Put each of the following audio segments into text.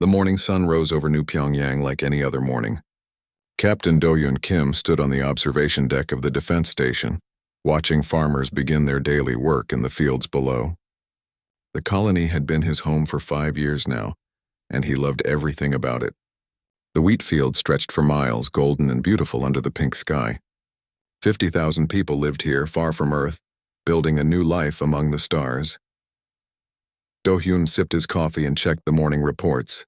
The morning sun rose over New Pyongyang like any other morning. Captain Do-Hyun Kim stood on the observation deck of the defense station, watching farmers begin their daily work in the fields below. The colony had been his home for 5 years now, and he loved everything about it. The wheat field stretched for miles, golden and beautiful under the pink sky. 50,000 people lived here, far from Earth, building a new life among the stars. Do-Hyun sipped his coffee and checked the morning reports.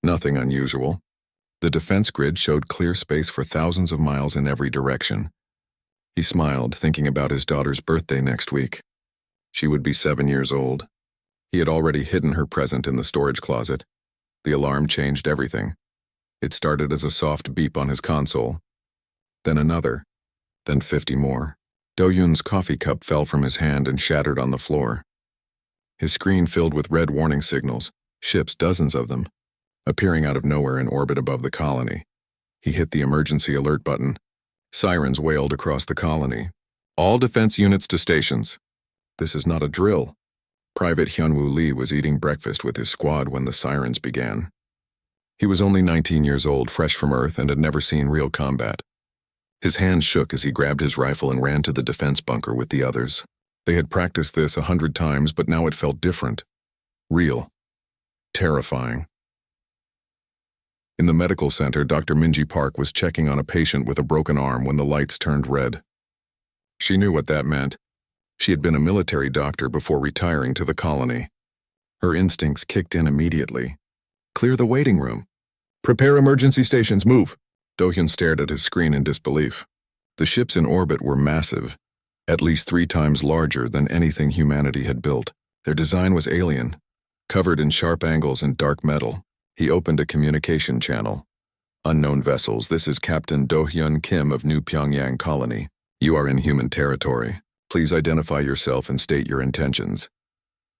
Nothing unusual. The defense grid showed clear space for thousands of miles in every direction. He smiled, thinking about his daughter's birthday next week. She would be 7 years old. He had already hidden her present in the storage closet. The alarm changed everything. It started as a soft beep on his console. Then another. Then 50 more. Do-Hyun's coffee cup fell from his hand and shattered on the floor. His screen filled with red warning signals, ships, dozens of them, appearing out of nowhere in orbit above the colony. He hit the emergency alert button. Sirens wailed across the colony. All defense units to stations. This is not a drill. Private Hyunwoo Lee was eating breakfast with his squad when the sirens began. He was only 19 years old, fresh from Earth, and had never seen real combat. His hands shook as he grabbed his rifle and ran to the defense bunker with the others. They had practiced this 100 times, but now it felt different. Real. Terrifying. In the medical center, Dr. Minji Park was checking on a patient with a broken arm when the lights turned red. She knew what that meant. She had been a military doctor before retiring to the colony. Her instincts kicked in immediately. Clear the waiting room. Prepare emergency stations, move. Do-Hyun stared at his screen in disbelief. The ships in orbit were massive, at least 3 times larger than anything humanity had built. Their design was alien, covered in sharp angles and dark metal. He opened a communication channel. Unknown vessels, this is Captain Do-Hyun Kim of New Pyongyang Colony. You are in human territory. Please identify yourself and state your intentions.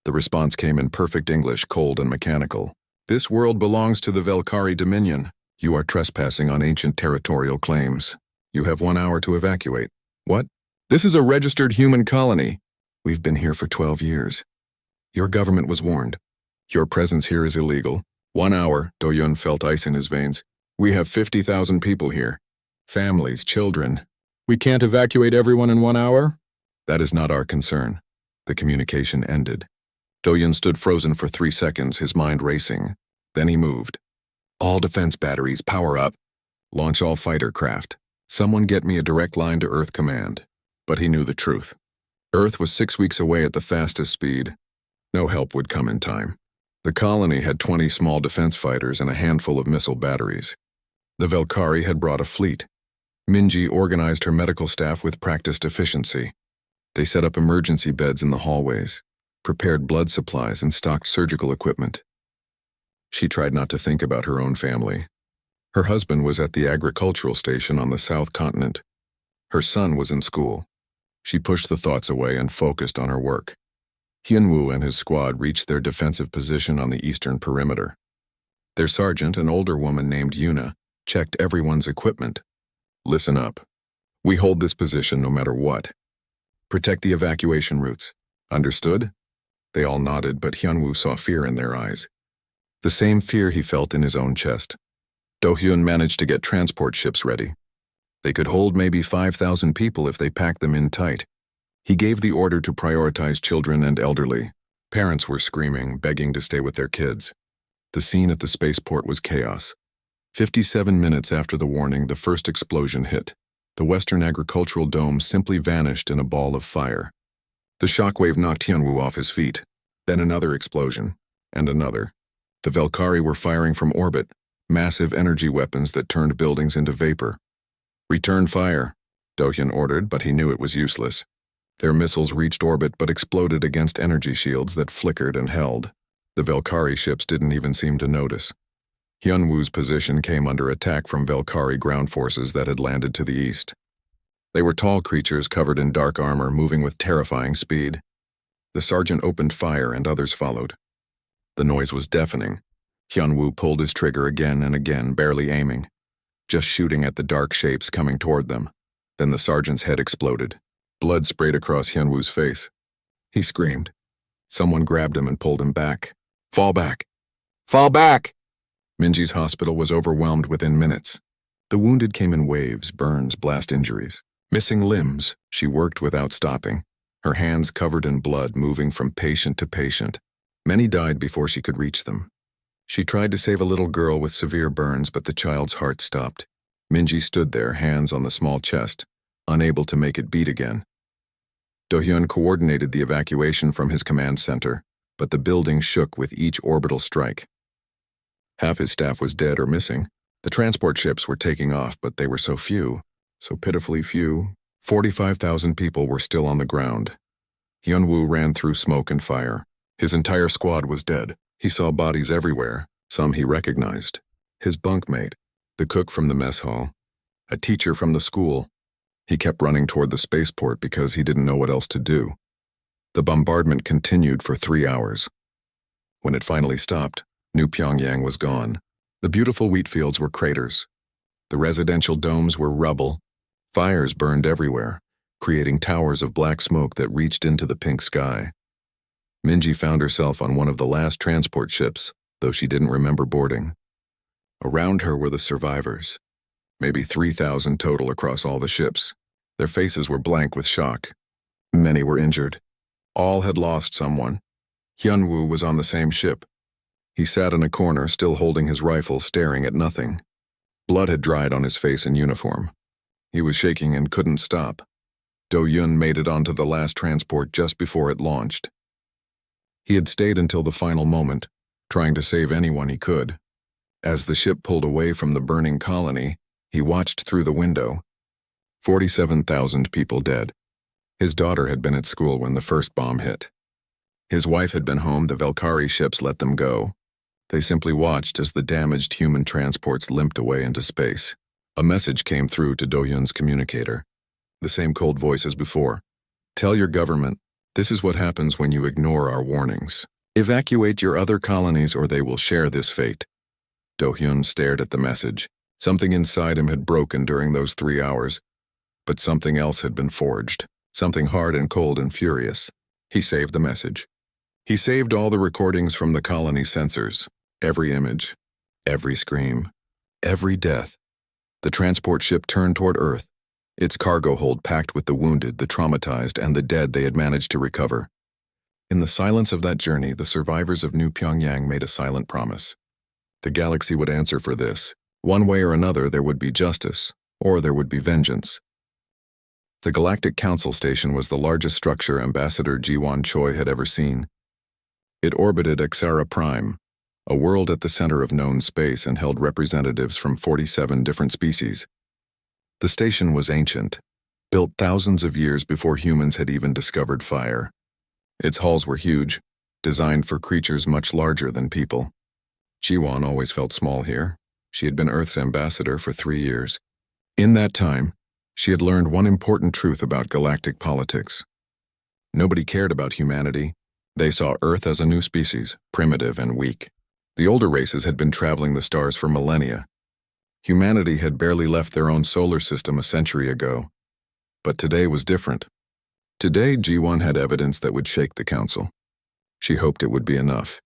The response came in perfect English, cold and mechanical. This world belongs to the Velkari Dominion. You are trespassing on ancient territorial claims. You have 1 hour to evacuate. What? This is a registered human colony. We've been here for 12 years. Your government was warned. Your presence here is illegal. 1 hour, Do-Hyun felt ice in his veins. We have 50,000 people here. Families, children. We can't evacuate everyone in 1 hour? That is not our concern. The communication ended. Do-Hyun stood frozen for 3 seconds, his mind racing. Then he moved. All defense batteries, power up. Launch all fighter craft. Someone get me a direct line to Earth Command. But he knew the truth. Earth was 6 weeks away at the fastest speed. No help would come in time. The colony had 20 small defense fighters and a handful of missile batteries. The Velkari had brought a fleet. Minji organized her medical staff with practiced efficiency. They set up emergency beds in the hallways, prepared blood supplies, and stocked surgical equipment. She tried not to think about her own family. Her husband was at the agricultural station on the South Continent. Her son was in school. She pushed the thoughts away and focused on her work. Hyunwoo and his squad reached their defensive position on the eastern perimeter. Their sergeant, an older woman named Yuna, checked everyone's equipment. Listen up. We hold this position no matter what. Protect the evacuation routes. Understood? They all nodded, but Hyunwoo saw fear in their eyes. The same fear he felt in his own chest. Do-Hyun managed to get transport ships ready. They could hold maybe 5,000 people if they packed them in tight. He gave the order to prioritize children and elderly. Parents were screaming, begging to stay with their kids. The scene at the spaceport was chaos. 57 minutes after the warning, the first explosion hit. The Western Agricultural Dome simply vanished in a ball of fire. The shockwave knocked Hyunwoo off his feet. Then another explosion, and another. The Velkari were firing from orbit, massive energy weapons that turned buildings into vapor. Return fire, Do-Hyun ordered, but he knew it was useless. Their missiles reached orbit but exploded against energy shields that flickered and held. The Velkari ships didn't even seem to notice. Hyunwoo's position came under attack from Velkari ground forces that had landed to the east. They were tall creatures covered in dark armor, moving with terrifying speed. The sergeant opened fire and others followed. The noise was deafening. Hyunwoo pulled his trigger again and again, barely aiming, just shooting at the dark shapes coming toward them. Then the sergeant's head exploded. Blood sprayed across Hyunwoo's face. He screamed. Someone grabbed him and pulled him back. Fall back. Fall back! Minji's hospital was overwhelmed within minutes. The wounded came in waves, burns, blast injuries. Missing limbs, she worked without stopping, her hands covered in blood, moving from patient to patient. Many died before she could reach them. She tried to save a little girl with severe burns, but the child's heart stopped. Minji stood there, hands on the small chest, unable to make it beat again. Do-hyun coordinated the evacuation from his command center, but the building shook with each orbital strike. Half his staff was dead or missing. The transport ships were taking off, but they were so few, so pitifully few. 45,000 people were still on the ground. Hyun-woo ran through smoke and fire. His entire squad was dead. He saw bodies everywhere, some he recognized. His bunkmate, the cook from the mess hall, a teacher from the school. He kept running toward the spaceport because he didn't know what else to do. The bombardment continued for 3 hours. When it finally stopped, New Pyongyang was gone. The beautiful wheat fields were craters. The residential domes were rubble. Fires burned everywhere, creating towers of black smoke that reached into the pink sky. Minji found herself on one of the last transport ships, though she didn't remember boarding. Around her were the survivors, maybe 3,000 total across all the ships. Their faces were blank with shock. Many were injured. All had lost someone. Hyun-woo was on the same ship. He sat in a corner, still holding his rifle, staring at nothing. Blood had dried on his face and uniform. He was shaking and couldn't stop. Do-hyun made it onto the last transport just before it launched. He had stayed until the final moment, trying to save anyone he could. As the ship pulled away from the burning colony, he watched through the window. 47,000 people dead. His daughter had been at school when the first bomb hit. His wife had been home. The Valkyrie ships let them go. They simply watched as the damaged human transports limped away into space. A message came through to Do-hyun's communicator. The same cold voice as before. Tell your government, this is what happens when you ignore our warnings. Evacuate your other colonies or they will share this fate. Do-hyun stared at the message. Something inside him had broken during those 3 hours, but something else had been forged. Something hard and cold and furious. He saved the message. He saved all the recordings from the colony sensors. Every image, every scream, every death. The transport ship turned toward Earth, its cargo hold packed with the wounded, the traumatized, and the dead they had managed to recover. In the silence of that journey, the survivors of New Pyongyang made a silent promise. The galaxy would answer for this. One way or another, there would be justice, or there would be vengeance. The Galactic Council Station was the largest structure Ambassador Ji-won Choi had ever seen. It orbited Xara Prime, a world at the center of known space, and held representatives from 47 different species. The station was ancient, built thousands of years before humans had even discovered fire. Its halls were huge, designed for creatures much larger than people. Ji-won always felt small here. She had been Earth's ambassador for 3 years. In that time, she had learned one important truth about galactic politics. Nobody cared about humanity. They saw Earth as a new species, primitive and weak. The older races had been traveling the stars for millennia. Humanity had barely left their own solar system a century ago. But today was different. Today, Ji-won had evidence that would shake the council. She hoped it would be enough.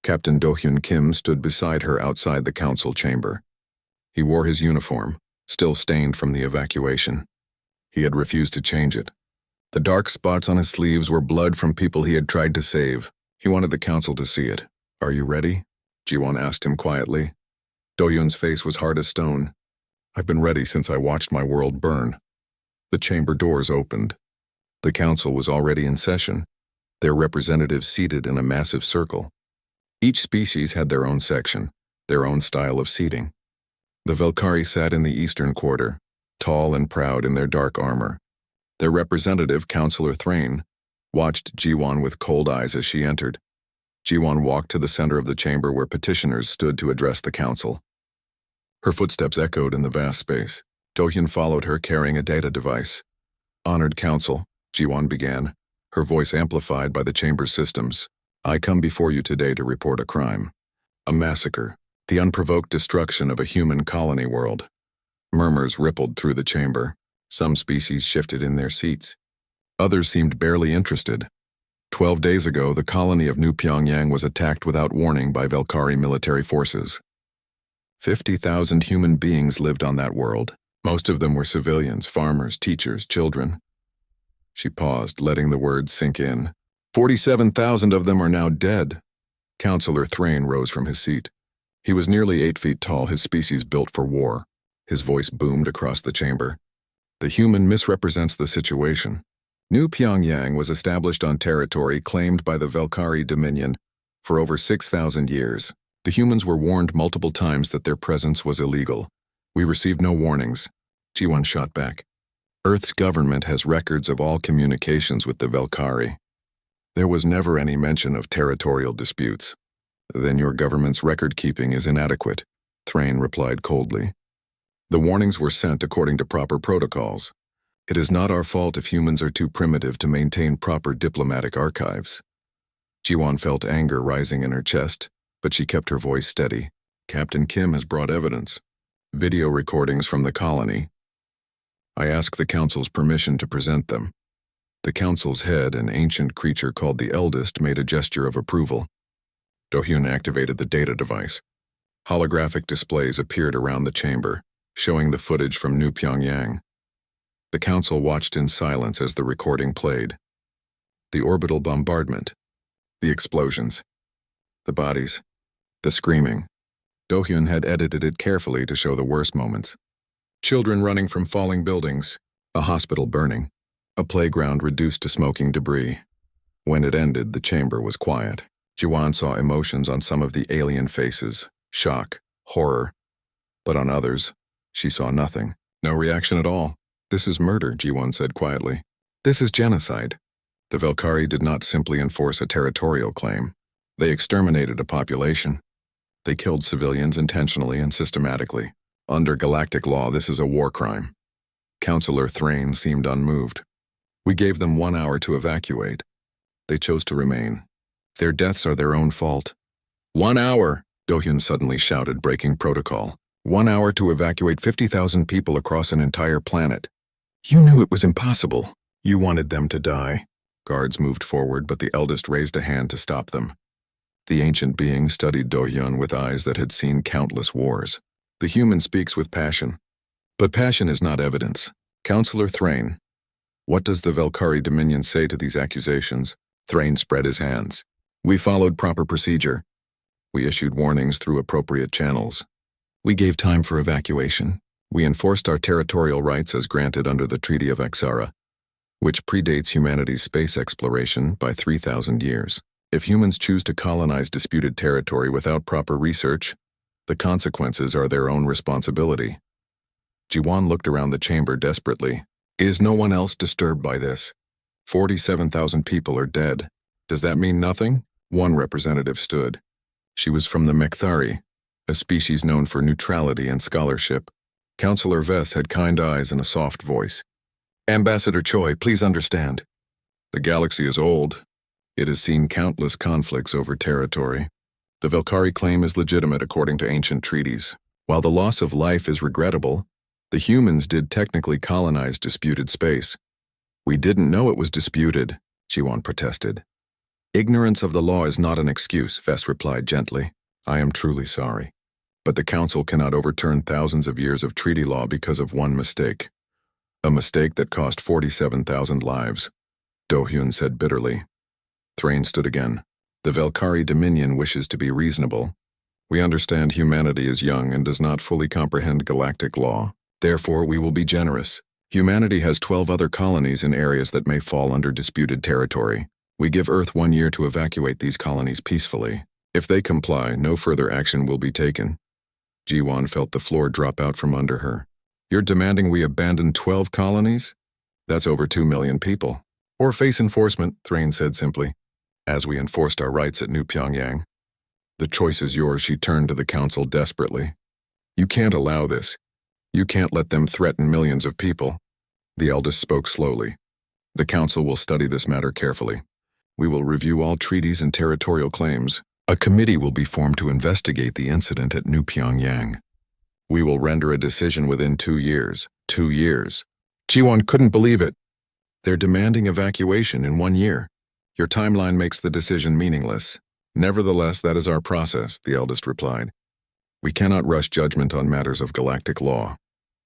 Captain Do-hyun Kim stood beside her outside the council chamber. He wore his uniform, still stained from the evacuation. He had refused to change it. The dark spots on his sleeves were blood from people he had tried to save. He wanted the council to see it. Are you ready? Ji-won asked him quietly. Do-hyun's face was hard as stone. I've been ready since I watched my world burn. The chamber doors opened. The council was already in session, their representatives seated in a massive circle. Each species had their own section, their own style of seating. The Valkyrie sat in the eastern quarter, tall and proud in their dark armor. Their representative, Councillor Thrain, watched Ji-won with cold eyes as she entered. Ji-won walked to the center of the chamber where petitioners stood to address the council. Her footsteps echoed in the vast space. Do-hyun followed her carrying a data device. Honored Council, Ji-won began, her voice amplified by the chamber's systems. I come before you today to report a crime. A massacre, the unprovoked destruction of a human colony world. Murmurs rippled through the chamber. Some species shifted in their seats. Others seemed barely interested. 12 days ago, the colony of New Pyongyang was attacked without warning by Velkari military forces. 50,000 human beings lived on that world. Most of them were civilians, farmers, teachers, children. She paused, letting the words sink in. 47,000 of them are now dead. Counselor Thrain rose from his seat. He was nearly 8 feet tall, his species built for war. His voice boomed across the chamber. The human misrepresents the situation. New Pyongyang was established on territory claimed by the Velkari Dominion for over 6,000 years. The humans were warned multiple times that their presence was illegal. We received no warnings. Ji-won shot back. Earth's government has records of all communications with the Velkari. There was never any mention of territorial disputes. Then your government's record-keeping is inadequate, Thrain replied coldly. The warnings were sent according to proper protocols. It is not our fault if humans are too primitive to maintain proper diplomatic archives. Ji-won felt anger rising in her chest, but she kept her voice steady. Captain Kim has brought evidence. Video recordings from the colony. I ask the Council's permission to present them. The Council's head, an ancient creature called the Eldest, made a gesture of approval. Do-hyun activated the data device. Holographic displays appeared around the chamber, showing the footage from New Pyongyang. The Council watched in silence as the recording played. The orbital bombardment. The explosions. The bodies. The screaming. Do-hyun had edited it carefully to show the worst moments. Children running from falling buildings, a hospital burning, a playground reduced to smoking debris. When it ended, the chamber was quiet. Ji-won saw emotions on some of the alien faces, shock, horror. But on others, she saw nothing. No reaction at all. This is murder, Ji-won said quietly. This is genocide. The Velkari did not simply enforce a territorial claim. They exterminated a population. They killed civilians intentionally and systematically. Under galactic law, this is a war crime. Counselor Thrain seemed unmoved. We gave them 1 hour to evacuate. They chose to remain. Their deaths are their own fault. 1 hour, Do-hyun suddenly shouted, breaking protocol. 1 hour to evacuate 50,000 people across an entire planet. You knew it was impossible. You wanted them to die. Guards moved forward, but the Eldest raised a hand to stop them. The ancient being studied Do-hyun with eyes that had seen countless wars. The human speaks with passion. But passion is not evidence. Counselor Thrain, what does the Velkari Dominion say to these accusations? Thrain spread his hands. We followed proper procedure. We issued warnings through appropriate channels. We gave time for evacuation. We enforced our territorial rights as granted under the Treaty of Axara, which predates humanity's space exploration by 3,000 years. If humans choose to colonize disputed territory without proper research, the consequences are their own responsibility. Ji-won looked around the chamber desperately. Is no one else disturbed by this? 47,000 people are dead. Does that mean nothing? One representative stood. She was from the Mekthari, a species known for neutrality and scholarship. Counselor Vess had kind eyes and a soft voice. Ambassador Choi, please understand. The galaxy is old. It has seen countless conflicts over territory. The Velkari claim is legitimate according to ancient treaties. While the loss of life is regrettable, the humans did technically colonize disputed space. We didn't know it was disputed, Ji-won protested. Ignorance of the law is not an excuse, Vess replied gently. I am truly sorry. But the Council cannot overturn thousands of years of treaty law because of one mistake. A mistake that cost 47,000 lives, Do-hyun said bitterly. Thrain stood again. The Velkari Dominion wishes to be reasonable. We understand humanity is young and does not fully comprehend galactic law. Therefore, we will be generous. Humanity has 12 other colonies in areas that may fall under disputed territory. We give Earth 1 year to evacuate these colonies peacefully. If they comply, no further action will be taken. Ji-won felt the floor drop out from under her. You're demanding we abandon 12 colonies? That's over 2 million people. Or face enforcement, Thrain said simply, as we enforced our rights at New Pyongyang. The choice is yours, she turned to the Council desperately. You can't allow this. You can't let them threaten millions of people. The Eldest spoke slowly. The Council will study this matter carefully. We will review all treaties and territorial claims. A committee will be formed to investigate the incident at New Pyongyang. We will render a decision within 2 years. 2 years. Ji-won couldn't believe it. They're demanding evacuation in 1 year. Your timeline makes the decision meaningless. Nevertheless, that is our process, the eldest replied. We cannot rush judgment on matters of galactic law.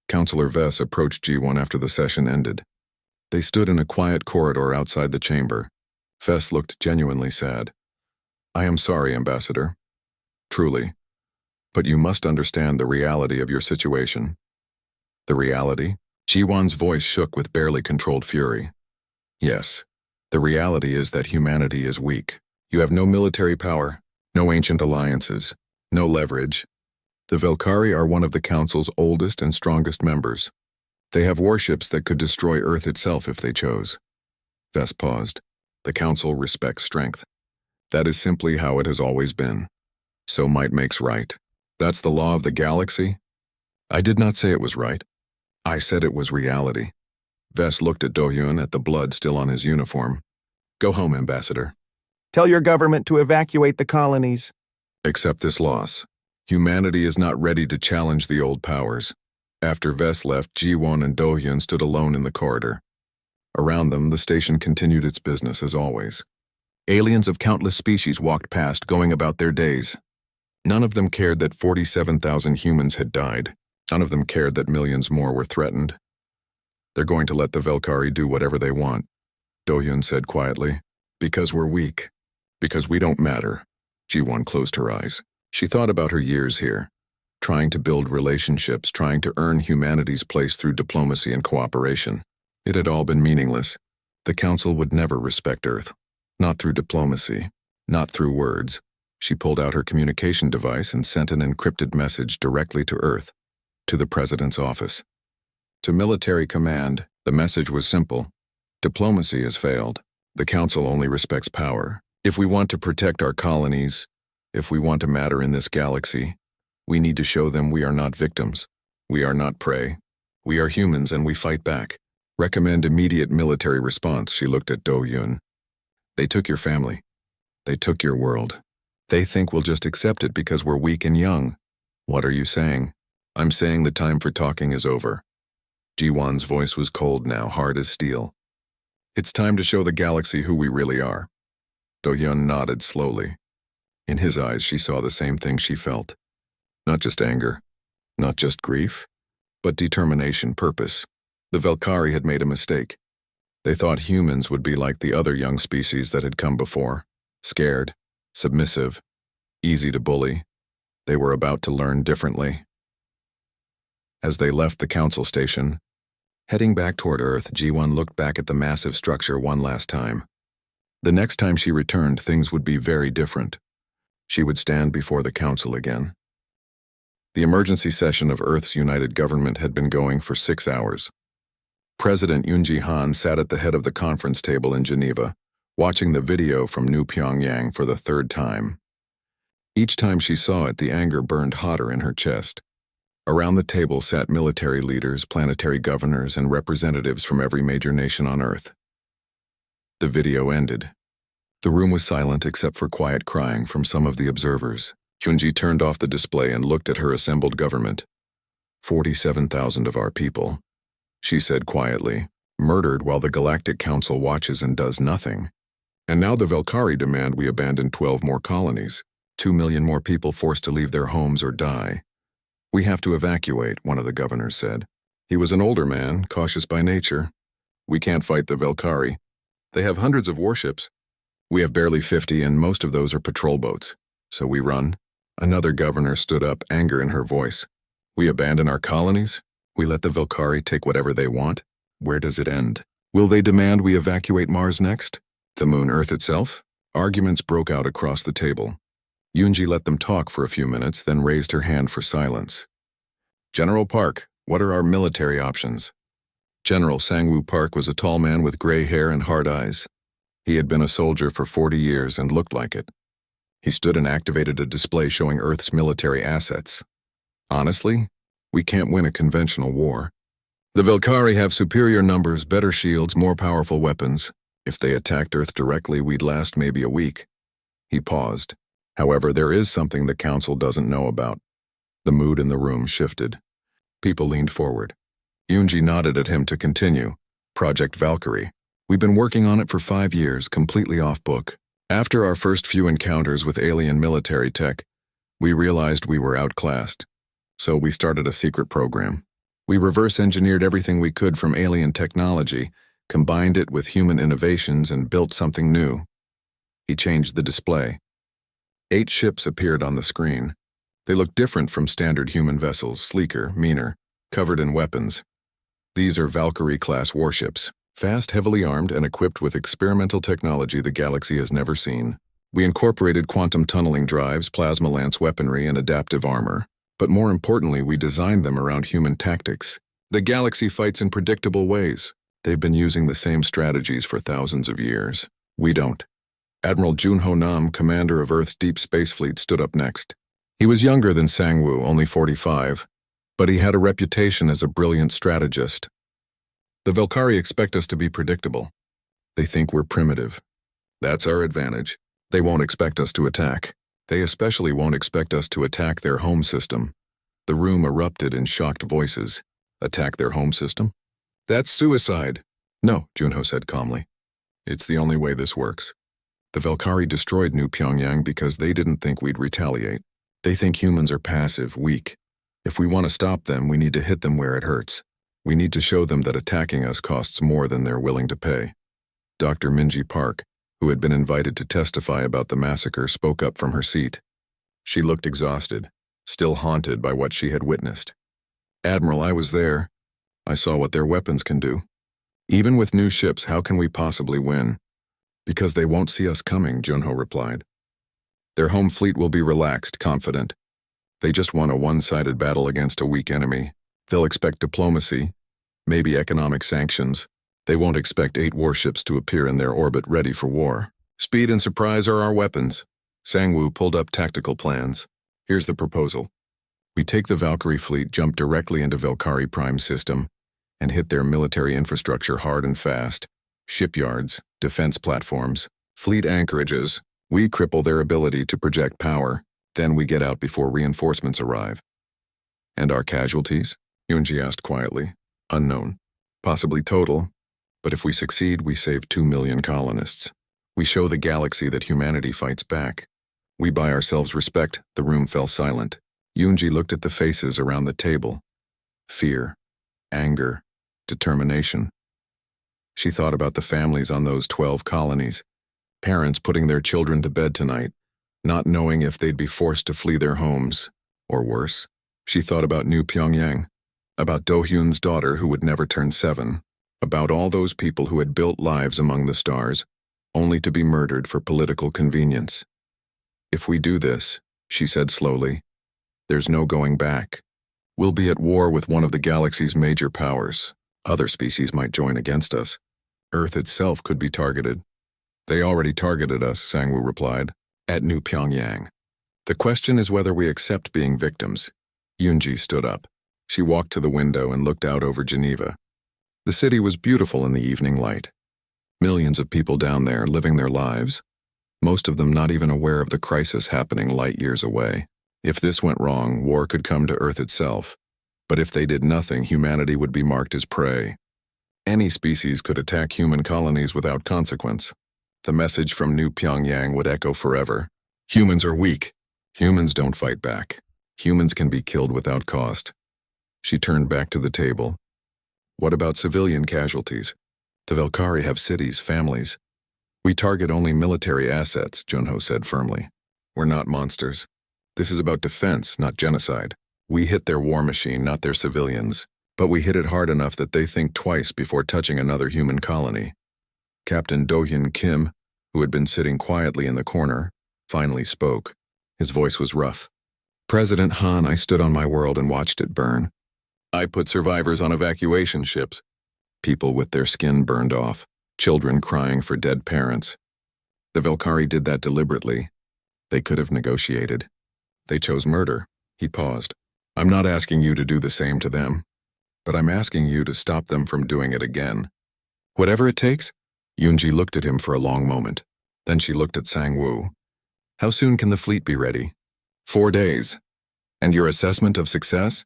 Counselor Vess approached G1 after the session ended. They stood in a quiet corridor outside the chamber. Vess looked genuinely sad. I am sorry, Ambassador. Truly. But you must understand the reality of your situation. The reality? G1's voice shook with barely controlled fury. Yes. The reality is that humanity is weak. You have no military power, no ancient alliances, no leverage. The Velkari are one of the Council's oldest and strongest members. They have warships that could destroy Earth itself if they chose. Vess paused. The Council respects strength. That is simply how it has always been. So might makes right. That's the law of the galaxy? I did not say it was right. I said it was reality. Vess looked at Do-hyun at the blood still on his uniform. Go home, Ambassador. Tell your government to evacuate the colonies. Accept this loss. Humanity is not ready to challenge the old powers. After Vess left, Ji-won and Do-hyun stood alone in the corridor. Around them, the station continued its business as always. Aliens of countless species walked past, going about their days. None of them cared that 47,000 humans had died. None of them cared that millions more were threatened. They're going to let the Velkari do whatever they want, Do-hyun said quietly. Because we're weak. Because we don't matter. Ji-won closed her eyes. She thought about her years here, trying to build relationships, trying to earn humanity's place through diplomacy and cooperation. It had all been meaningless. The Council would never respect Earth. Not through diplomacy, not through words. She pulled out her communication device and sent an encrypted message directly to Earth, to the President's office. To military command, the message was simple. Diplomacy has failed. The Council only respects power. If we want to protect our colonies, if we want to matter in this galaxy, we need to show them we are not victims. We are not prey. We are humans and we fight back. Recommend immediate military response, she looked at Do-hyun. They took your family. They took your world. They think we'll just accept it because we're weak and young. What are you saying? I'm saying the time for talking is over. Ji-won's voice was cold now, hard as steel. It's time to show the galaxy who we really are. Do-hyun nodded slowly. In his eyes, she saw the same thing she felt. Not just anger, not just grief, but determination, purpose. The Velkari had made a mistake. They thought humans would be like the other young species that had come before, scared, submissive, easy to bully. They were about to learn differently. As they left the Council station, heading back toward Earth, Ji-won looked back at the massive structure one last time. The next time she returned, things would be very different. She would stand before the Council again. The emergency session of Earth's United Government had been going for 6 hours. President Yoon Ji-han sat at the head of the conference table in Geneva, watching the video from New Pyongyang for the 3rd time. Each time she saw it, the anger burned hotter in her chest. Around the table sat military leaders, planetary governors, and representatives from every major nation on Earth. The video ended. The room was silent except for quiet crying from some of the observers. Hyunji turned off the display and looked at her assembled government. 47,000 of our people, she said quietly, murdered while the Galactic Council watches and does nothing. And now the Velkari demand we abandon 12 more colonies, 2 million more people forced to leave their homes or die. We have to evacuate, one of the governors said. He was an older man, cautious by nature. We can't fight the Velkari. They have hundreds of warships. We have barely 50 and most of those are patrol boats. So we run. Another governor stood up, anger in her voice. We abandon our colonies? We let the Velkari take whatever they want? Where does it end? Will they demand we evacuate Mars next? The moon, Earth itself? Arguments broke out across the table. Yoonji let them talk for a few minutes, then raised her hand for silence. General Park, what are our military options? General Sang-woo Park was a tall man with gray hair and hard eyes. He had been a soldier for 40 years and looked like it. He stood and activated a display showing Earth's military assets. Honestly, we can't win a conventional war. The Velkari have superior numbers, better shields, more powerful weapons. If they attacked Earth directly, we'd last maybe a week. He paused. However, there is something the Council doesn't know about. The mood in the room shifted. People leaned forward. Yoonji nodded at him to continue. Project Valkyrie. We've been working on it for 5 years, completely off book. After our first few encounters with alien military tech, we realized we were outclassed. So we started a secret program. We reverse-engineered everything we could from alien technology, combined it with human innovations, and built something new. He changed the display. 8 ships appeared on the screen. They looked different from standard human vessels, sleeker, meaner, covered in weapons. These are Valkyrie-class warships, fast, heavily armed, and equipped with experimental technology the galaxy has never seen. We incorporated quantum tunneling drives, plasma lance weaponry, and adaptive armor. But more importantly, we designed them around human tactics. The galaxy fights in predictable ways. They've been using the same strategies for thousands of years. We don't. Admiral Junho Nam, commander of Earth's Deep Space Fleet, stood up next. He was younger than Sang-woo, only 45, but he had a reputation as a brilliant strategist. The Valkyrie expect us to be predictable. They think we're primitive. That's our advantage. They won't expect us to attack. They especially won't expect us to attack their home system. The room erupted in shocked voices. Attack their home system? That's suicide. No, Junho said calmly. It's the only way this works. The Valkyrie destroyed New Pyongyang because they didn't think we'd retaliate. They think humans are passive, weak. If we want to stop them, we need to hit them where it hurts. We need to show them that attacking us costs more than they're willing to pay. Dr. Minji Park, who had been invited to testify about the massacre, spoke up from her seat. She looked exhausted, still haunted by what she had witnessed. Admiral, I was there. I saw what their weapons can do. Even with new ships, how can we possibly win? Because they won't see us coming, Junho replied. Their home fleet will be relaxed, confident. They just want a one-sided battle against a weak enemy. They'll expect diplomacy, maybe economic sanctions. They won't expect 8 warships to appear in their orbit ready for war. Speed and surprise are our weapons. Sang-woo pulled up tactical plans. Here's the proposal. We take the Valkyrie fleet, jump directly into Valkyrie Prime system, and hit their military infrastructure hard and fast. Shipyards, defense platforms, fleet anchorages. We cripple their ability to project power. Then we get out before reinforcements arrive. And our casualties? Yoonji asked quietly. Unknown. Possibly total. But if we succeed, we save 2 million colonists. We show the galaxy that humanity fights back. We buy ourselves respect. The room fell silent. Yoonji looked at the faces around the table. Fear, anger, determination. She thought about the families on those 12 colonies. Parents putting their children to bed tonight, not knowing if they'd be forced to flee their homes, or worse. She thought about New Pyongyang, about Do-hyun's daughter who would never turn 7, about all those people who had built lives among the stars, only to be murdered for political convenience. If we do this, she said slowly, there's no going back. We'll be at war with one of the galaxy's major powers. Other species might join against us. Earth itself could be targeted. They already targeted us, Sang-woo replied, at New Pyongyang. The question is whether we accept being victims. Yoonji stood up. She walked to the window and looked out over Geneva. The city was beautiful in the evening light. Millions of people down there living their lives, most of them not even aware of the crisis happening light years away. If this went wrong, war could come to Earth itself. But if they did nothing, humanity would be marked as prey. Any species could attack human colonies without consequence. The message from New Pyongyang would echo forever. Humans are weak. Humans don't fight back. Humans can be killed without cost. She turned back to the table. What about civilian casualties? The Valkyrie have cities, families. We target only military assets, Junho said firmly. We're not monsters. This is about defense, not genocide. We hit their war machine, not their civilians. But we hit it hard enough that they think twice before touching another human colony. Captain Do-hyun Kim, who had been sitting quietly in the corner, finally spoke. His voice was rough. President Han, I stood on my world and watched it burn. I put survivors on evacuation ships. People with their skin burned off, children crying for dead parents. The Valkyrie did that deliberately. They could have negotiated. They chose murder. He paused. I'm not asking you to do the same to them, but I'm asking you to stop them from doing it again. Whatever it takes? Yoonji looked at him for a long moment. Then she looked at Sang-woo. How soon can the fleet be ready? 4 days. And your assessment of success?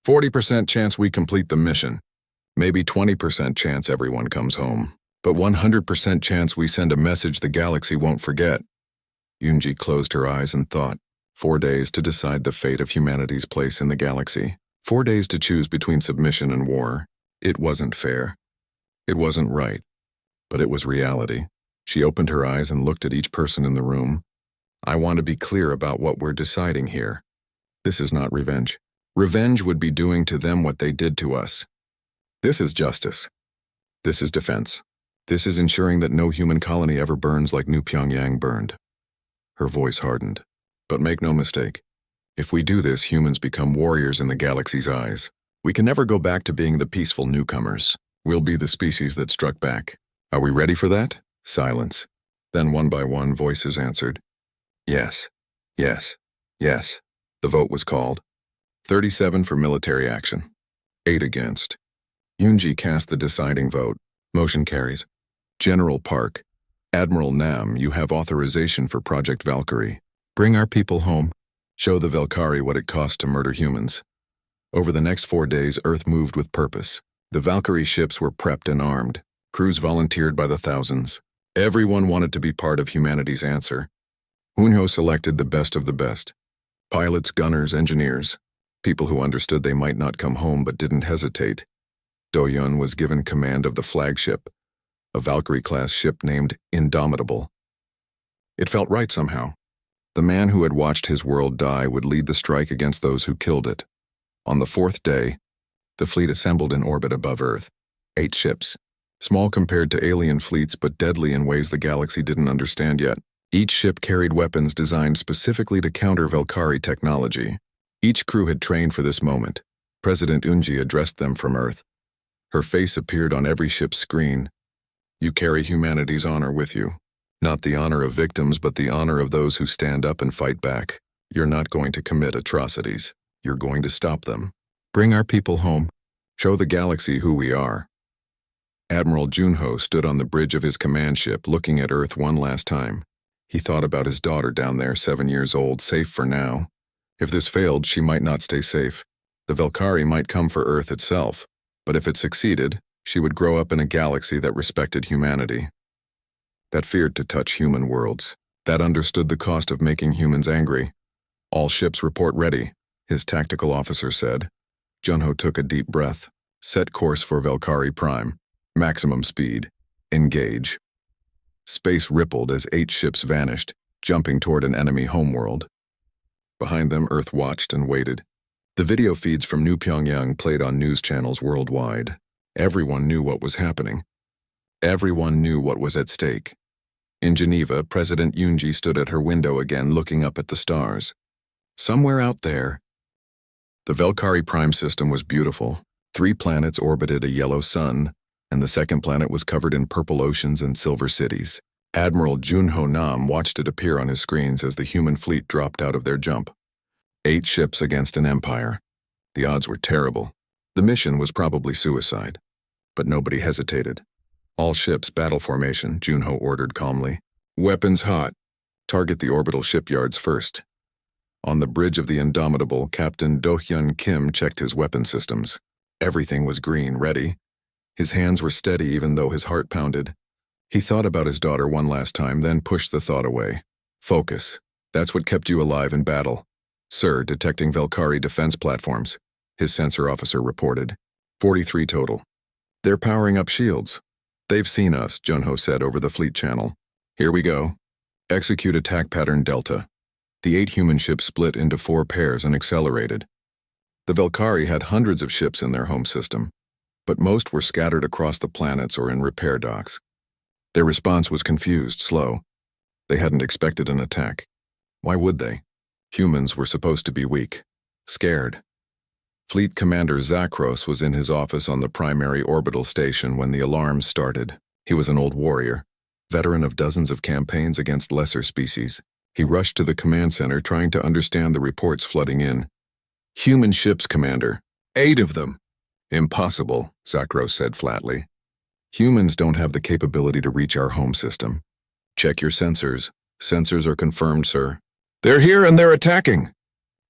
40% chance we complete the mission. Maybe 20% chance everyone comes home. But 100% chance we send a message the galaxy won't forget. Yunji closed her eyes and thought. 4 days to decide the fate of humanity's place in the galaxy. 4 days to choose between submission and war. It wasn't fair. It wasn't right. But it was reality. She opened her eyes and looked at each person in the room. I want to be clear about what we're deciding here. This is not revenge. Revenge would be doing to them what they did to us. This is justice. This is defense. This is ensuring that no human colony ever burns like New Pyongyang burned. Her voice hardened. But make no mistake, if we do this, humans become warriors in the galaxy's eyes. We can never go back to being the peaceful newcomers. We'll be the species that struck back. Are we ready for that? Silence. Then one by one, voices answered. Yes, yes, yes. The vote was called. 37 for military action. 8 against. Yunji cast the deciding vote. Motion carries. General Park. Admiral Nam, you have authorization for Project Valkyrie. Bring our people home. Show the Valkyrie what it costs to murder humans. Over the next 4 days, Earth moved with purpose. The Valkyrie ships were prepped and armed. Crews volunteered by the thousands. Everyone wanted to be part of humanity's answer. Hunho selected the best of the best. Pilots, gunners, engineers. People who understood they might not come home but didn't hesitate. Do-yun was given command of the flagship, a Valkyrie-class ship named Indomitable. It felt right somehow. The man who had watched his world die would lead the strike against those who killed it. On the 4th day, the fleet assembled in orbit above Earth. 8 ships. Small compared to alien fleets, but deadly in ways the galaxy didn't understand yet. Each ship carried weapons designed specifically to counter Valkyrie technology. Each crew had trained for this moment. President Unji addressed them from Earth. Her face appeared on every ship's screen. You carry humanity's honor with you. Not the honor of victims, but the honor of those who stand up and fight back. You're not going to commit atrocities. You're going to stop them. Bring our people home. Show the galaxy who we are. Admiral Junho stood on the bridge of his command ship, looking at Earth one last time. He thought about his daughter down there, 7 years old, safe for now. If this failed, she might not stay safe. The Valkyrie might come for Earth itself, but if it succeeded, she would grow up in a galaxy that respected humanity, that feared to touch human worlds, that understood the cost of making humans angry. All ships report ready, his tactical officer said. Junho took a deep breath. Set course for Valkyrie Prime. Maximum speed. Engage. Space rippled as 8 ships vanished, jumping toward an enemy homeworld. Behind them, Earth watched and waited. The video feeds from New Pyongyang played on news channels worldwide. Everyone knew what was happening. Everyone knew what was at stake. In Geneva, President Yunji stood at her window again, looking up at the stars. Somewhere out there, the Valkyrie Prime system was beautiful. 3 planets orbited a yellow sun, and the second planet was covered in purple oceans and silver cities. Admiral Junho Nam watched it appear on his screens as the human fleet dropped out of their jump. 8 ships against an empire. The odds were terrible. The mission was probably suicide. But nobody hesitated. All ships, battle formation, Junho ordered calmly. Weapons hot. Target the orbital shipyards first. On the bridge of the Indomitable, Captain Do-hyun Kim checked his weapon systems. Everything was green, ready. His hands were steady even though his heart pounded. He thought about his daughter one last time, then pushed the thought away. Focus. That's what kept you alive in battle. Sir, detecting Valkyrie defense platforms, his sensor officer reported. 43 total. They're powering up shields. They've seen us, Junho said over the fleet channel. Here we go. Execute attack pattern Delta. The 8 human ships split into 4 pairs and accelerated. The Valkyrie had hundreds of ships in their home system, but most were scattered across the planets or in repair docks. Their response was confused, slow. They hadn't expected an attack. Why would they? Humans were supposed to be weak, scared. Fleet Commander Zakros was in his office on the primary orbital station when the alarms started. He was an old warrior, veteran of dozens of campaigns against lesser species. He rushed to the command center trying to understand the reports flooding in. Human ships, Commander. 8 of them. Impossible, Zakros said flatly. Humans don't have the capability to reach our home system. Check your sensors. Sensors are confirmed, sir. They're here and they're attacking.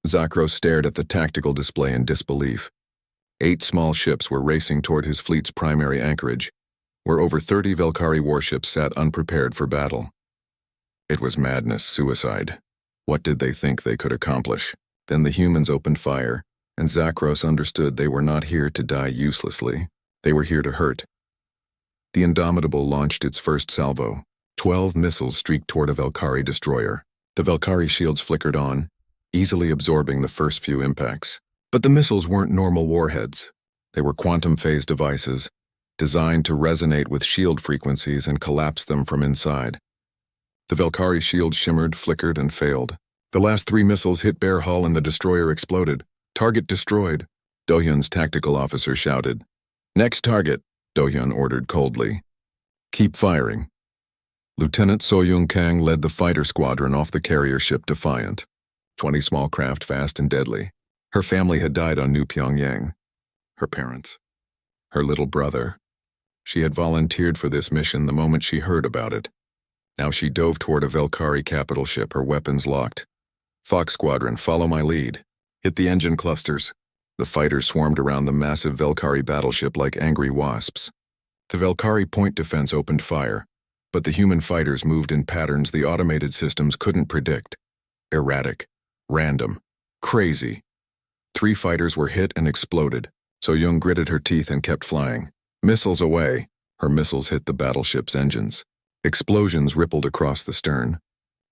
Zakros stared at the tactical display in disbelief. 8 small ships were racing toward his fleet's primary anchorage. where over 30 Velkari warships sat unprepared for battle. It was madness, suicide. What did they think they could accomplish? Then the humans opened fire, and Zakros understood they were not here to die uselessly. They were here to hurt. The Indomitable launched its first salvo. 12 missiles streaked toward a Velkari destroyer. The Velkari shields flickered on, easily absorbing the first few impacts. But the missiles weren't normal warheads. They were quantum-phase devices, designed to resonate with shield frequencies and collapse them from inside. The Velkari shield shimmered, flickered, and failed. The last 3 missiles hit bare hull and the destroyer exploded. Target destroyed, Do-hyun's tactical officer shouted. Next target, Do-hyun ordered coldly. Keep firing. Lieutenant So-young Kang led the fighter squadron off the carrier ship Defiant. 20 small craft, fast and deadly. Her family had died on New Pyongyang. Her parents. Her little brother. She had volunteered for this mission the moment she heard about it. Now she dove toward a Velkari capital ship, her weapons locked. Fox Squadron, follow my lead. Hit the engine clusters. The fighters swarmed around the massive Velkari battleship like angry wasps. The Velkari point defense opened fire, but the human fighters moved in patterns the automated systems couldn't predict. Erratic, random, crazy. 3 fighters were hit and exploded. So-young gritted her teeth and kept flying. Missiles away. Her missiles hit the battleship's engines. Explosions rippled across the stern.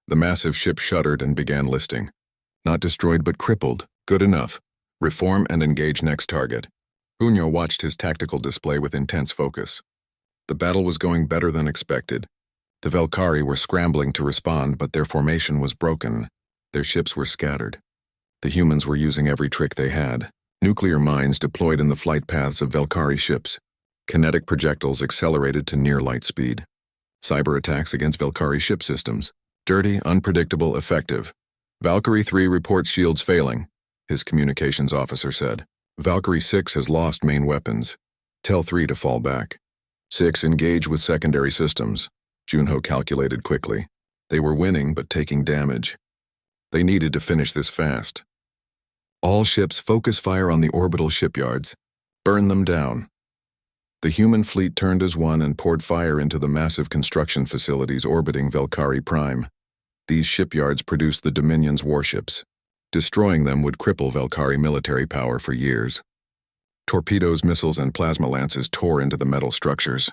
The massive ship shuddered and began listing. Not destroyed but crippled. Good enough. Reform and engage next target. Hunyo watched his tactical display with intense focus. The battle was going better than expected. The Velkari were scrambling to respond, but their formation was broken. Their ships were scattered. The humans were using every trick they had. Nuclear mines deployed in the flight paths of Velkari ships. Kinetic projectiles accelerated to near light speed. Cyber attacks against Velkari ship systems. Dirty, unpredictable, effective. Valkyrie 3 reports shields failing, his communications officer said. Valkyrie 6 has lost main weapons. Tell 3 to fall back. 6 engage with secondary systems. Junho calculated quickly. They were winning but taking damage. They needed to finish this fast. All ships focus fire on the orbital shipyards. Burn them down. The human fleet turned as one and poured fire into the massive construction facilities orbiting Velkari Prime. These shipyards produced the Dominion's warships. Destroying them would cripple Velkari military power for years. Torpedoes, missiles, and plasma lances tore into the metal structures.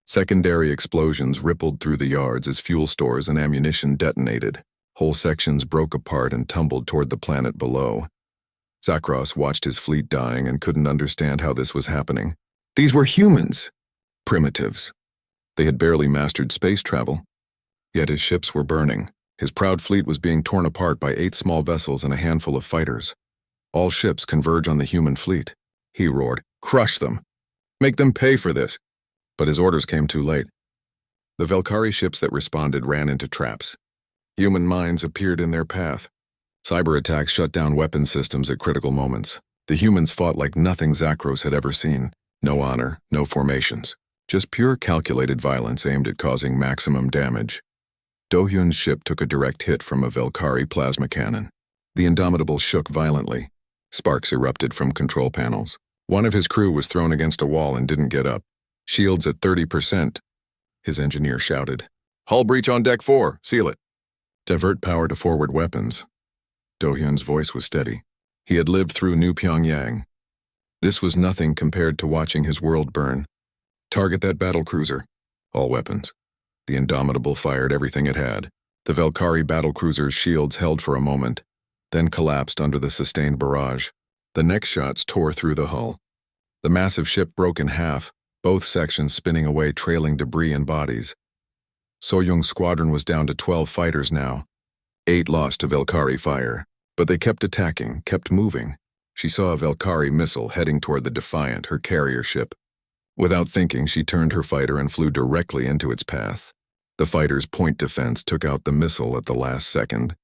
Secondary explosions rippled through the yards as fuel stores and ammunition detonated. Whole sections broke apart and tumbled toward the planet below. Zakros watched his fleet dying and couldn't understand how this was happening. These were humans. Primitives. They had barely mastered space travel. Yet his ships were burning. His proud fleet was being torn apart by 8 small vessels and a handful of fighters. All ships converge on the human fleet. He roared, "Crush them! Make them pay for this!" But his orders came too late. The Velkari ships that responded ran into traps. Human mines appeared in their path. Cyber attacks shut down weapon systems at critical moments. The humans fought like nothing Zakros had ever seen. No honor, no formations. Just pure calculated violence aimed at causing maximum damage. Do-hyun's ship took a direct hit from a Velkari plasma cannon. The Indomitable shook violently. Sparks erupted from control panels. One of his crew was thrown against a wall and didn't get up. Shields at 30%. His engineer shouted. Hull breach on deck 4. Seal it. Divert power to forward weapons. Do-hyun's voice was steady. He had lived through New Pyongyang. This was nothing compared to watching his world burn. Target that battlecruiser. All weapons. The Indomitable fired everything it had. The Velkari battlecruiser's shields held for a moment, then collapsed under the sustained barrage. The next shots tore through the hull. The massive ship broke in half, both sections spinning away, trailing debris and bodies. So-young's squadron was down to 12 fighters now. 8 lost to Velkari fire, but they kept attacking, kept moving. She saw a Velkari missile heading toward the Defiant, her carrier ship. Without thinking, she turned her fighter and flew directly into its path. The fighter's point defense took out the missile at the last second.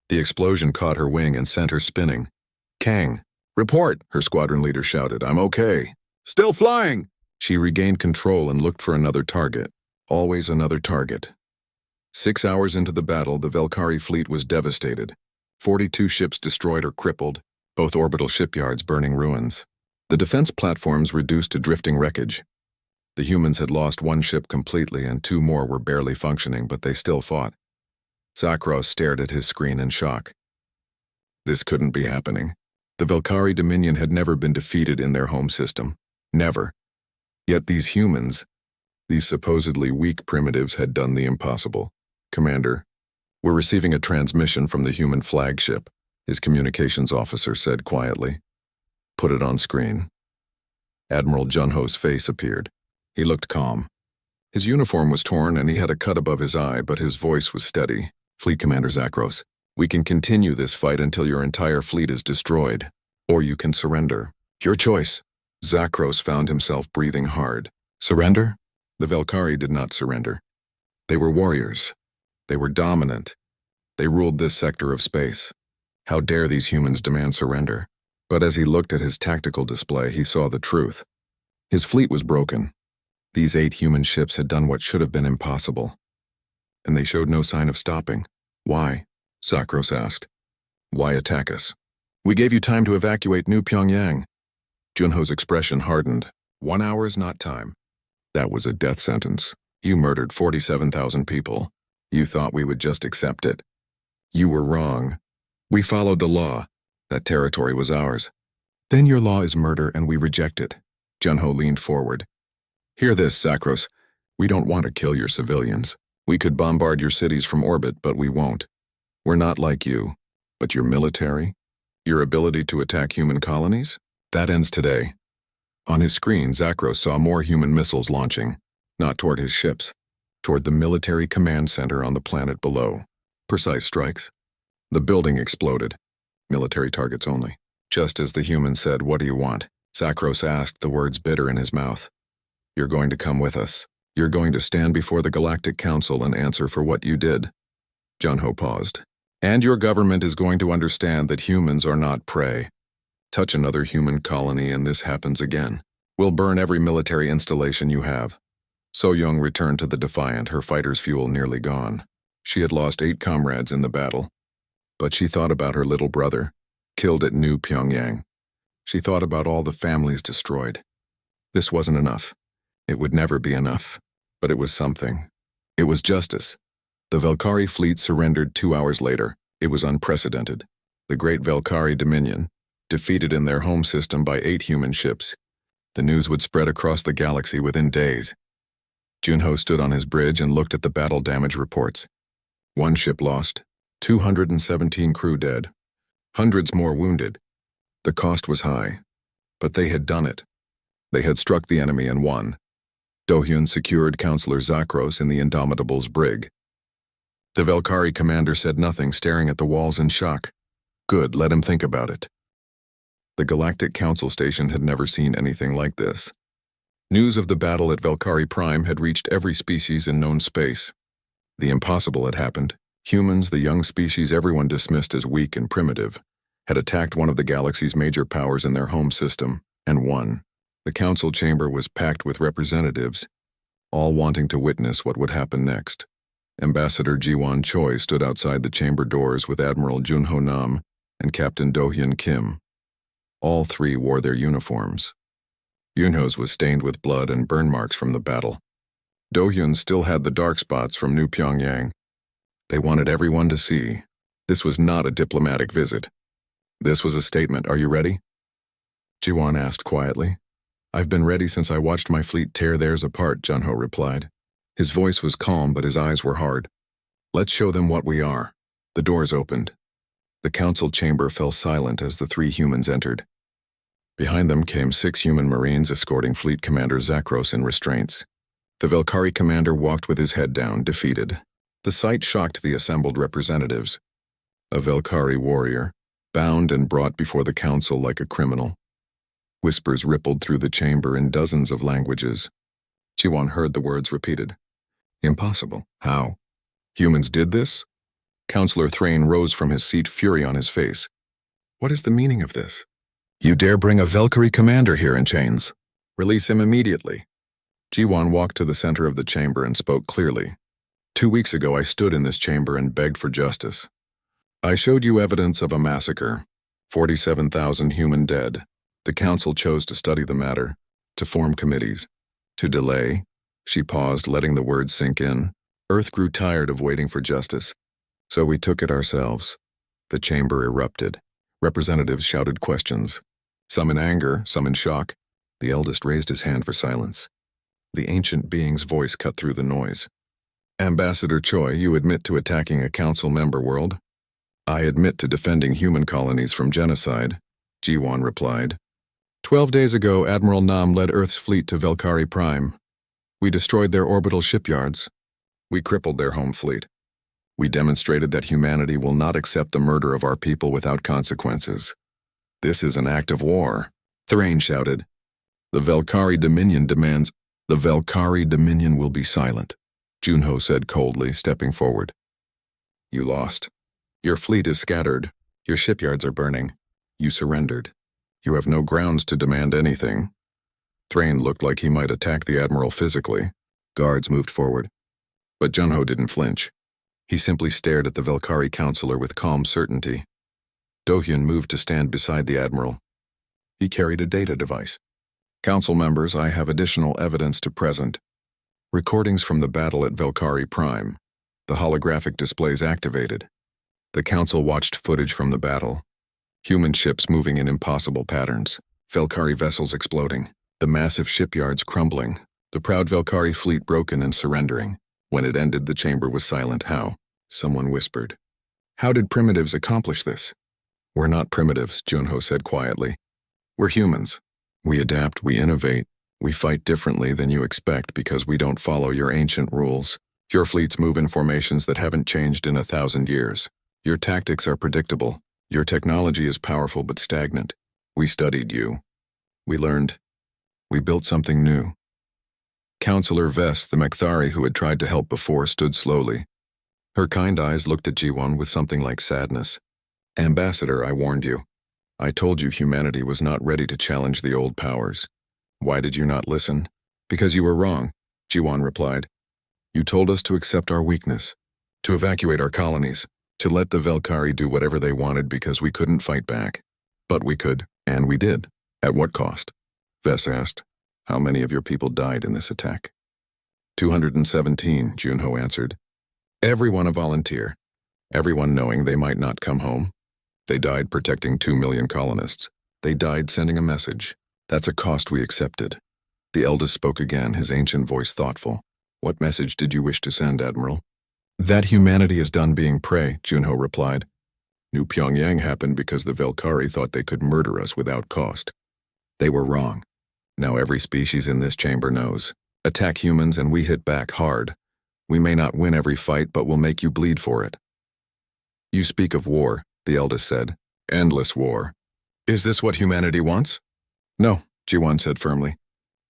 The explosion caught her wing and sent her spinning. Kang, report, her squadron leader shouted. I'm okay. Still flying! She regained control and looked for another target. Always another target. 6 hours into the battle, the Velkari fleet was devastated. 42 ships destroyed or crippled, both orbital shipyards burning ruins. The defense platforms reduced to drifting wreckage. The humans had lost one ship completely and two more were barely functioning, but they still fought. Zakros stared at his screen in shock. This couldn't be happening. The Velkari Dominion had never been defeated in their home system. Never. Yet these humans, these supposedly weak primitives, had done the impossible. "Commander, we're receiving a transmission from the human flagship," his communications officer said quietly. "Put it on screen." Admiral Junho's face appeared. He looked calm. His uniform was torn and he had a cut above his eye, but his voice was steady. "Fleet Commander Zakros, we can continue this fight until your entire fleet is destroyed, or you can surrender. Your choice." Zakros found himself breathing hard. Surrender? The Velkari did not surrender. They were warriors. They were dominant. They ruled this sector of space. How dare these humans demand surrender? But as he looked at his tactical display, he saw the truth. His fleet was broken. These 8 human ships had done what should have been impossible. And they showed no sign of stopping. "Why?" Zakros asked. "Why attack us? We gave you time to evacuate New Pyongyang." Junho's expression hardened. 1 hour is not time. That was a death sentence. You murdered 47,000 people. You thought we would just accept it. You were wrong. We followed the law. That territory was ours. Then your law is murder and we reject it. Junho leaned forward. "Hear this, Zakros. We don't want to kill your civilians. We could bombard your cities from orbit, but we won't. We're not like you. But your military? Your ability to attack human colonies? That ends today." On his screen, Zakros saw more human missiles launching, not toward his ships, toward the military command center on the planet below. Precise strikes. The building exploded. Military targets only. Just as the human said, "What do you want?" Zakros asked, the words bitter in his mouth. "You're going to come with us. You're going to stand before the Galactic Council and answer for what you did." Junho paused. "And your government is going to understand that humans are not prey. Touch another human colony and this happens again. We'll burn every military installation you have." So-Young returned to the Defiant, her fighter's fuel nearly gone. She had lost 8 comrades in the battle. But she thought about her little brother, killed at New Pyongyang. She thought about all the families destroyed. This wasn't enough. It would never be enough. But it was something. It was justice. The Velkari fleet surrendered 2 hours later. It was unprecedented. The great Velkari Dominion, defeated in their home system by 8 human ships. The news would spread across the galaxy within days. Junho stood on his bridge and looked at the battle damage reports. 1 ship lost, 217 crew dead, hundreds more wounded. The cost was high, but they had done it. They had struck the enemy and won. Do-hyun secured Counselor Zakros in the Indomitable's brig. The Velkari commander said nothing, staring at the walls in shock. Good, let him think about it. The Galactic Council Station had never seen anything like this. News of the battle at Velkari Prime had reached every species in known space. The impossible had happened. Humans, the young species everyone dismissed as weak and primitive, had attacked one of the galaxy's major powers in their home system, and won. The council chamber was packed with representatives, all wanting to witness what would happen next. Ambassador Ji-won Choi stood outside the chamber doors with Admiral Junho Nam and Captain Do-hyun Kim. All 3 wore their uniforms. Junho's was stained with blood and burn marks from the battle. Do-hyun still had the dark spots from New Pyongyang. They wanted everyone to see. This was not a diplomatic visit. This was a statement. "Are you ready?" Ji-won asked quietly. "I've been ready since I watched my fleet tear theirs apart," Junho replied. His voice was calm, but his eyes were hard. "Let's show them what we are." The doors opened. The council chamber fell silent as the 3 humans entered. Behind them came 6 human marines escorting Fleet Commander Zakros in restraints. The Velkari commander walked with his head down, defeated. The sight shocked the assembled representatives. A Velkari warrior, bound and brought before the council like a criminal. Whispers rippled through the chamber in dozens of languages. Ji-won heard the words repeated. Impossible. How? Humans did this? Counselor Thrain rose from his seat, fury on his face. What is the meaning of this? You dare bring a Velkari commander here in chains? Release him immediately. Ji-won walked to the center of the chamber and spoke clearly. 2 weeks ago I stood in this chamber and begged for justice. I showed you evidence of a massacre. 47,000 human dead. The council chose to study the matter, to form committees. To delay. She paused, letting the words sink in. Earth grew tired of waiting for justice. So we took it ourselves. The chamber erupted. Representatives shouted questions. Some in anger, some in shock. The eldest raised his hand for silence. The ancient being's voice cut through the noise. Ambassador Choi, you admit to attacking a council member world? I admit to defending human colonies from genocide, Ji-won replied. 12 days ago, Admiral Nam led Earth's fleet to Velkari Prime. We destroyed their orbital shipyards. We crippled their home fleet. We demonstrated that humanity will not accept the murder of our people without consequences. This is an act of war, Thrain shouted. The Velkari Dominion demands. The Velkari Dominion will be silent, Junho said coldly, stepping forward. You lost. Your fleet is scattered. Your shipyards are burning. You surrendered. You have no grounds to demand anything. Thrain looked like he might attack the Admiral physically. Guards moved forward. But Junho didn't flinch. He simply stared at the Velkari counselor with calm certainty. Do-hyun moved to stand beside the Admiral. He carried a data device. Council members, I have additional evidence to present. Recordings from the battle at Velkari Prime. The holographic displays activated. The council watched footage from the battle. Human ships moving in impossible patterns. Velkari vessels exploding. The massive shipyards crumbling. The proud Velkari fleet broken and surrendering. When it ended, the chamber was silent. How? Someone whispered. How did primitives accomplish this? We're not primitives, Junho said quietly. We're humans. We adapt, we innovate. We fight differently than you expect because we don't follow your ancient rules. Your fleets move in formations that haven't changed in 1,000 years. Your tactics are predictable. Your technology is powerful but stagnant. We studied you. We learned. We built something new. Counselor Vess, the Mekthari who had tried to help before, stood slowly. Her kind eyes looked at Ji-won with something like sadness. Ambassador, I warned you. I told you humanity was not ready to challenge the old powers. Why did you not listen? Because you were wrong, Ji-won replied. You told us to accept our weakness, to evacuate our colonies, to let the Velkari do whatever they wanted because we couldn't fight back. But we could, and we did. At what cost? Vess asked. How many of your people died in this attack? 217, Junho answered. Everyone a volunteer. Everyone knowing they might not come home. They died protecting 2 million colonists. They died sending a message. That's a cost we accepted. The eldest spoke again, his ancient voice thoughtful. What message did you wish to send, Admiral? That humanity is done being prey, Junho replied. New Pyongyang happened because the Velkari thought they could murder us without cost. They were wrong. Now every species in this chamber knows. Attack humans and we hit back hard. We may not win every fight, but we'll make you bleed for it. You speak of war, the eldest said. Endless war. Is this what humanity wants? No, Ji-won said firmly.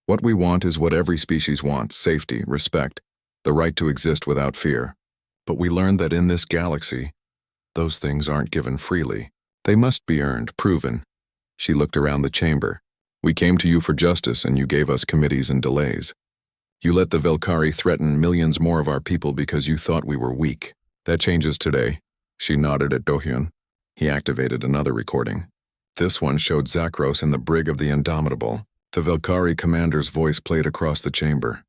What we want is what every species wants, safety, respect, the right to exist without fear. But we learned that in this galaxy, those things aren't given freely. They must be earned, proven. She looked around the chamber. We came to you for justice and you gave us committees and delays. You let the Velkari threaten millions more of our people because you thought we were weak. That changes today. She nodded at Do-hyun. He activated another recording. This one showed Zakros and the Brig of the Indomitable. The Velkari commander's voice played across the chamber.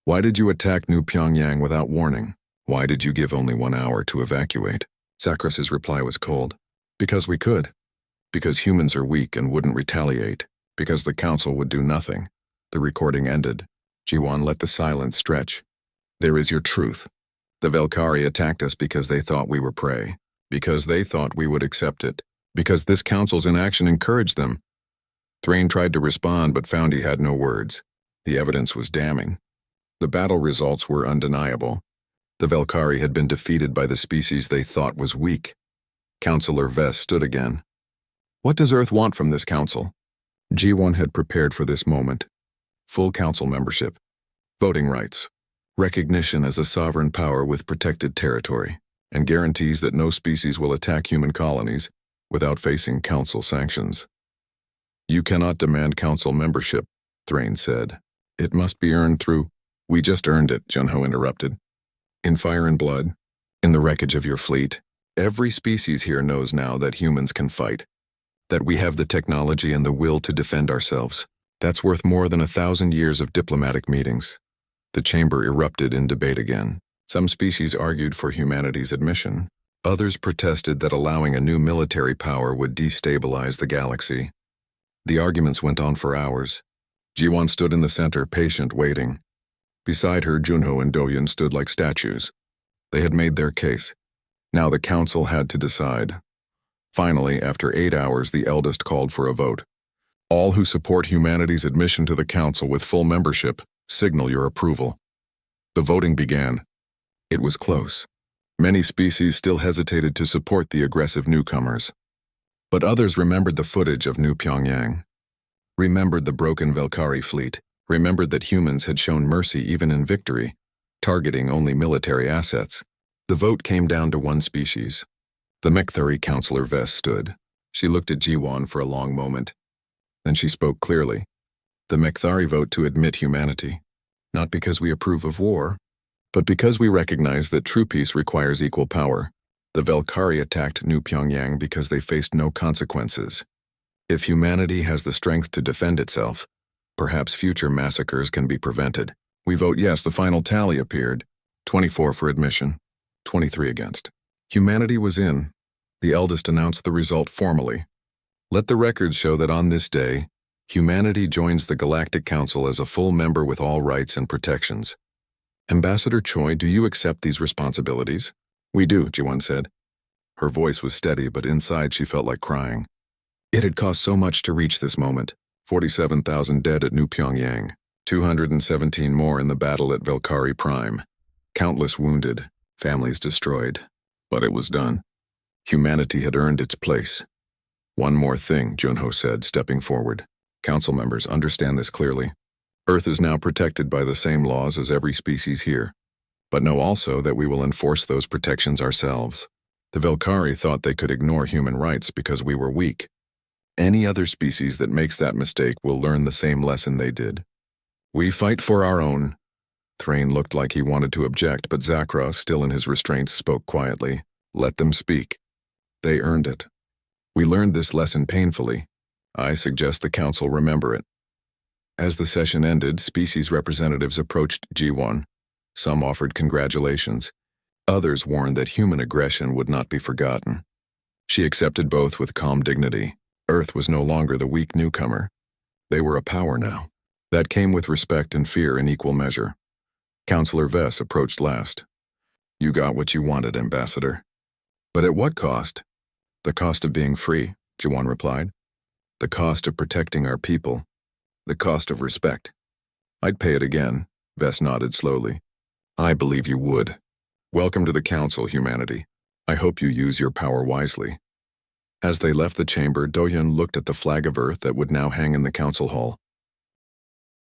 Why did you attack New Pyongyang without warning? Why did you give only 1 hour to evacuate? Zakros's reply was cold. Because we could. Because humans are weak and wouldn't retaliate. Because the council would do nothing. The recording ended. Ji-won let the silence stretch. There is your truth. The Velkari attacked us because they thought we were prey. Because they thought we would accept it. Because this council's inaction encouraged them. Thrain tried to respond but found he had no words. The evidence was damning. The battle results were undeniable. The Velkari had been defeated by the species they thought was weak. Counselor Vess stood again. What does Earth want from this council? Ji-won had prepared for this moment. Full council membership. Voting rights. Recognition as a sovereign power with protected territory. And guarantees that no species will attack human colonies without facing council sanctions. You cannot demand council membership, Thrain said. It must be earned through... We just earned it, Junho interrupted. In fire and blood. In the wreckage of your fleet. Every species here knows now that humans can fight. That we have the technology and the will to defend ourselves. That's worth more than 1,000 years of diplomatic meetings. The chamber erupted in debate again. Some species argued for humanity's admission. Others protested that allowing a new military power would destabilize the galaxy. The arguments went on for hours. Jiwon stood in the center, patient, waiting. Beside her, Junho and Doyun stood like statues. They had made their case. Now the council had to decide. Finally, after 8 hours, the eldest called for a vote. All who support humanity's admission to the council with full membership, signal your approval. The voting began. It was close. Many species still hesitated to support the aggressive newcomers. But others remembered the footage of New Pyongyang. Remembered the broken Valkyrie fleet. Remembered that humans had shown mercy even in victory, targeting only military assets. The vote came down to one species. The Mekthari Councilor Vess stood. She looked at Jiwon for a long moment. Then she spoke clearly. The Mekthari vote to admit humanity. Not because we approve of war, but because we recognize that true peace requires equal power. The Valkyrie attacked New Pyongyang because they faced no consequences. If humanity has the strength to defend itself, perhaps future massacres can be prevented. We vote yes. The final tally appeared. 24 for admission, 23 against. Humanity was in. The eldest announced the result formally. Let the records show that on this day, humanity joins the Galactic Council as a full member with all rights and protections. Ambassador Choi, do you accept these responsibilities? We do, Jiwon said. Her voice was steady, but inside she felt like crying. It had cost so much to reach this moment. 47,000 dead at New Pyongyang, 217 more in the battle at Valkyrie Prime, countless wounded, families destroyed. But it was done. Humanity had earned its place. One more thing, Junho said, stepping forward. Council members, understand this clearly. Earth is now protected by the same laws as every species here. But know also that we will enforce those protections ourselves. The Valkyrie thought they could ignore human rights because we were weak. Any other species that makes that mistake will learn the same lesson they did. We fight for our own. Thrain looked like he wanted to object, but Zakra, still in his restraints, spoke quietly. Let them speak. They earned it. We learned this lesson painfully. I suggest the council remember it. As the session ended, species representatives approached Jiwon. Some offered congratulations. Others warned that human aggression would not be forgotten. She accepted both with calm dignity. Earth was no longer the weak newcomer. They were a power now. That came with respect and fear in equal measure. Councilor Vess approached last. You got what you wanted, Ambassador. But at what cost? The cost of being free, Jiwon replied. The cost of protecting our people. The cost of respect. I'd pay it again, Vess nodded slowly. I believe you would. Welcome to the Council, humanity. I hope you use your power wisely. As they left the chamber, Doyun looked at the flag of Earth that would now hang in the council hall.